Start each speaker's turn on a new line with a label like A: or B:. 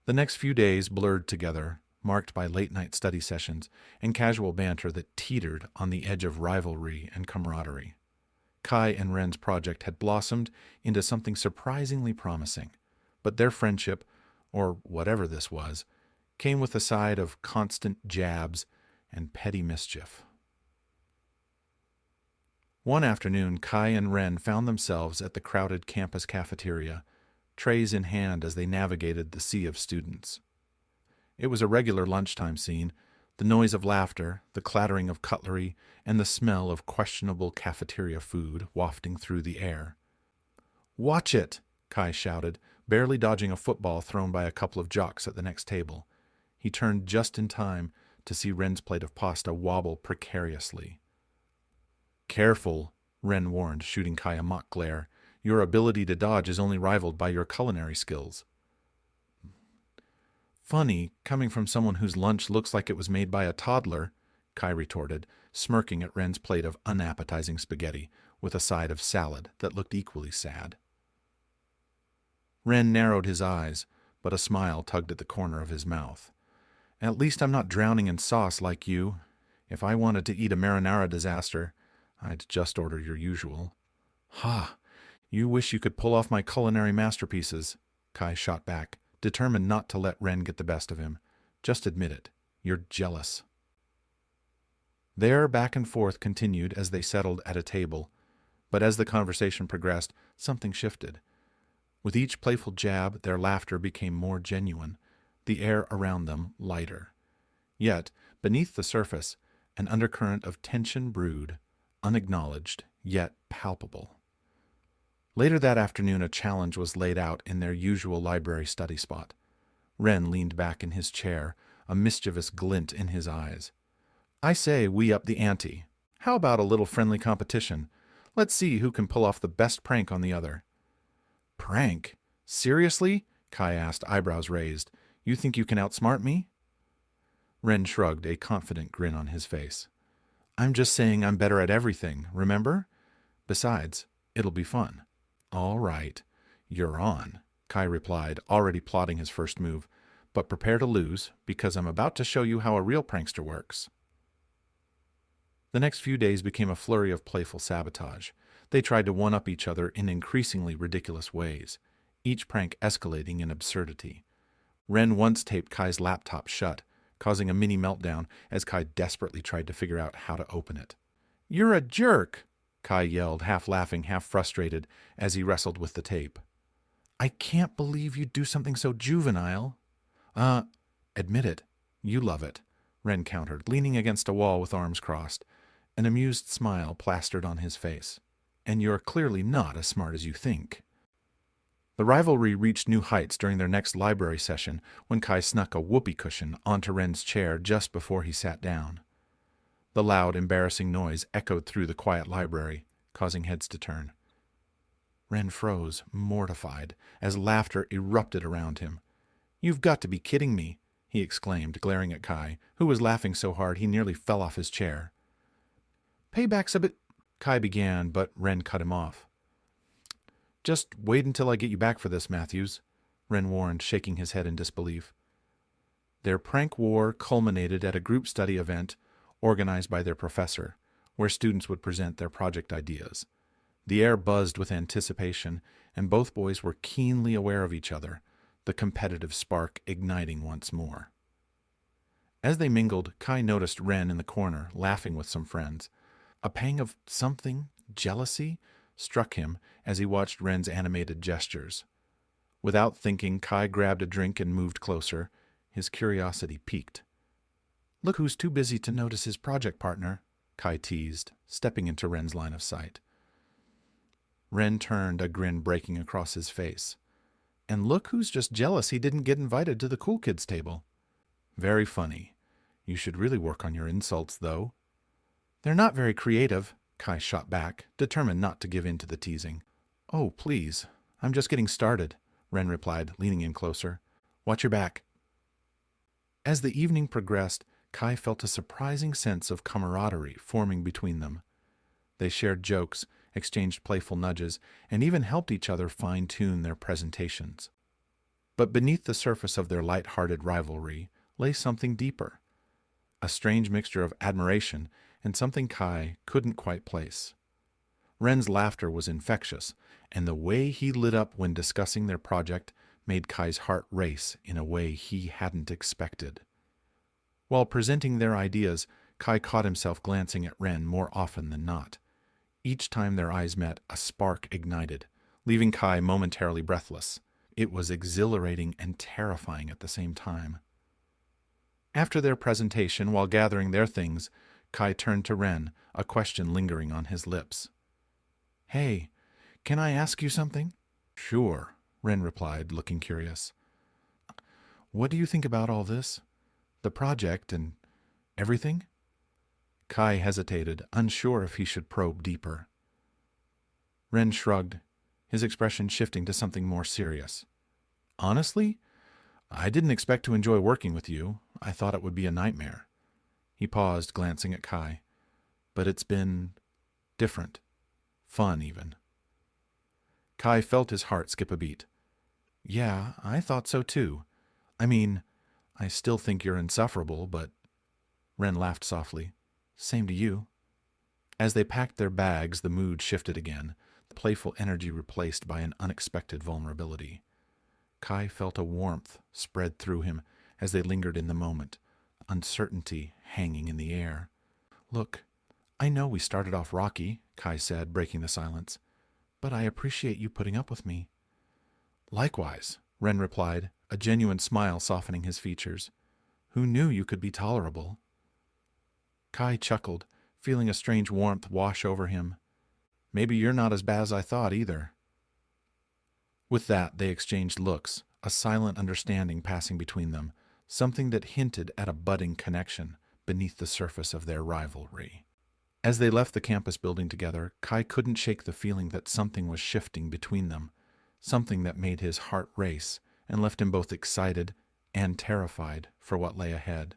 A: The next few days blurred together, marked by late-night study sessions and casual banter that teetered on the edge of rivalry and camaraderie. Kai and Ren's project had blossomed into something surprisingly promising, but their friendship, or whatever this was, came with a side of constant jabs and petty mischief. One afternoon, Kai and Ren found themselves at the crowded campus cafeteria, trays in hand as they navigated the sea of students. It was a regular lunchtime scene, the noise of laughter, the clattering of cutlery, and the smell of questionable cafeteria food wafting through the air. "Watch it!" Kai shouted, barely dodging a football thrown by a couple of jocks at the next table. He turned just in time to see Ren's plate of pasta wobble precariously. "Careful," Ren warned, shooting Kai a mock glare. "Your ability to dodge is only rivaled by your culinary skills." "Funny, coming from someone whose lunch looks like it was made by a toddler," Kai retorted, smirking at Ren's plate of unappetizing spaghetti with a side of salad that looked equally sad. Ren narrowed his eyes, but a smile tugged at the corner of his mouth. "At least I'm not drowning in sauce like you. If I wanted to eat a marinara disaster, I'd just order your usual." "Ha! You wish you could pull off my culinary masterpieces," Kai shot back, determined not to let Ren get the best of him. "Just admit it. You're jealous." Their back and forth continued as they settled at a table, but as the conversation progressed, something shifted. With each playful jab, their laughter became more genuine, the air around them lighter. Yet, beneath the surface, an undercurrent of tension brewed, unacknowledged, yet palpable. Later that afternoon, a challenge was laid out in their usual library study spot. Ren leaned back in his chair, a mischievous glint in his eyes. "I say we up the ante. How about a little friendly competition? Let's see who can pull off the best prank on the other." "Prank? Seriously?" Kai asked, eyebrows raised. "You think you can outsmart me?" Ren shrugged, a confident grin on his face. "I'm just saying I'm better at everything, remember? Besides, it'll be fun." "All right, you're on," Kai replied, already plotting his first move. "But prepare to lose, because I'm about to show you how a real prankster works." The next few days became a flurry of playful sabotage. They tried to one-up each other in increasingly ridiculous ways, each prank escalating in absurdity. Ren once taped Kai's laptop shut, causing a mini meltdown as Kai desperately tried to figure out how to open it. "You're a jerk!" Kai yelled, half laughing, half frustrated, as he wrestled with the tape. "I can't believe you'd do something so juvenile." Admit it. You love it," Ren countered, leaning against a wall with arms crossed, an amused smile plastered on his face. "And you're clearly not as smart as you think." The rivalry reached new heights during their next library session when Kai snuck a whoopee cushion onto Ren's chair just before he sat down. The loud, embarrassing noise echoed through the quiet library, causing heads to turn. Ren froze, mortified, as laughter erupted around him. "You've got to be kidding me," he exclaimed, glaring at Kai, who was laughing so hard he nearly fell off his chair. "Payback's a bit—" Kai began, but Ren cut him off. "Just wait until I get you back for this, Matthews," Ren warned, shaking his head in disbelief. Their prank war culminated at a group study event organized by their professor, where students would present their project ideas. The air buzzed with anticipation, and both boys were keenly aware of each other, the competitive spark igniting once more. As they mingled, Kai noticed Ren in the corner, laughing with some friends. A pang of something, jealousy, struck him as he watched Ren's animated gestures. Without thinking, Kai grabbed a drink and moved closer, his curiosity piqued. "Look who's too busy to notice his project partner," Kai teased, stepping into Ren's line of sight. Ren turned, a grin breaking across his face. "And look who's just jealous he didn't get invited to the cool kids table." "Very funny. You should really work on your insults, though." "They're not very creative," Kai shot back, determined not to give in to the teasing. "Oh, please. I'm just getting started," Ren replied, leaning in closer. "Watch your back." As the evening progressed, Kai felt a surprising sense of camaraderie forming between them. They shared jokes, exchanged playful nudges, and even helped each other fine-tune their presentations. But beneath the surface of their light-hearted rivalry lay something deeper, a strange mixture of admiration and something Kai couldn't quite place. Ren's laughter was infectious, and the way he lit up when discussing their project made Kai's heart race in a way he hadn't expected. While presenting their ideas, Kai caught himself glancing at Ren more often than not. Each time their eyes met, a spark ignited, leaving Kai momentarily breathless. It was exhilarating and terrifying at the same time. After their presentation, while gathering their things, Kai turned to Ren, a question lingering on his lips. "Hey, can I ask you something?" "Sure," Ren replied, looking curious. "What do you think about all this? The project and everything?" Kai hesitated, unsure if he should probe deeper. Ren shrugged, his expression shifting to something more serious. "Honestly, I didn't expect to enjoy working with you. I thought it would be a nightmare." He paused, glancing at Kai. "But it's been different. Fun, even." Kai felt his heart skip a beat. "Yeah, I thought so too. I mean, I still think you're insufferable, but—" Ren laughed softly. "Same to you." As they packed their bags, the mood shifted again, the playful energy replaced by an unexpected vulnerability. Kai felt a warmth spread through him as they lingered in the moment, uncertainty hanging in the air. "Look, I know we started off rocky," Kai said, breaking the silence, "but I appreciate you putting up with me." "Likewise," Ren replied, a genuine smile softening his features. "Who knew you could be tolerable?" Kai chuckled, feeling a strange warmth wash over him. "Maybe you're not as bad as I thought, either." With that, they exchanged looks, a silent understanding passing between them, something that hinted at a budding connection beneath the surface of their rivalry. As they left the campus building together, Kai couldn't shake the feeling that something was shifting between them, something that made his heart race and left him both excited and terrified for what lay ahead.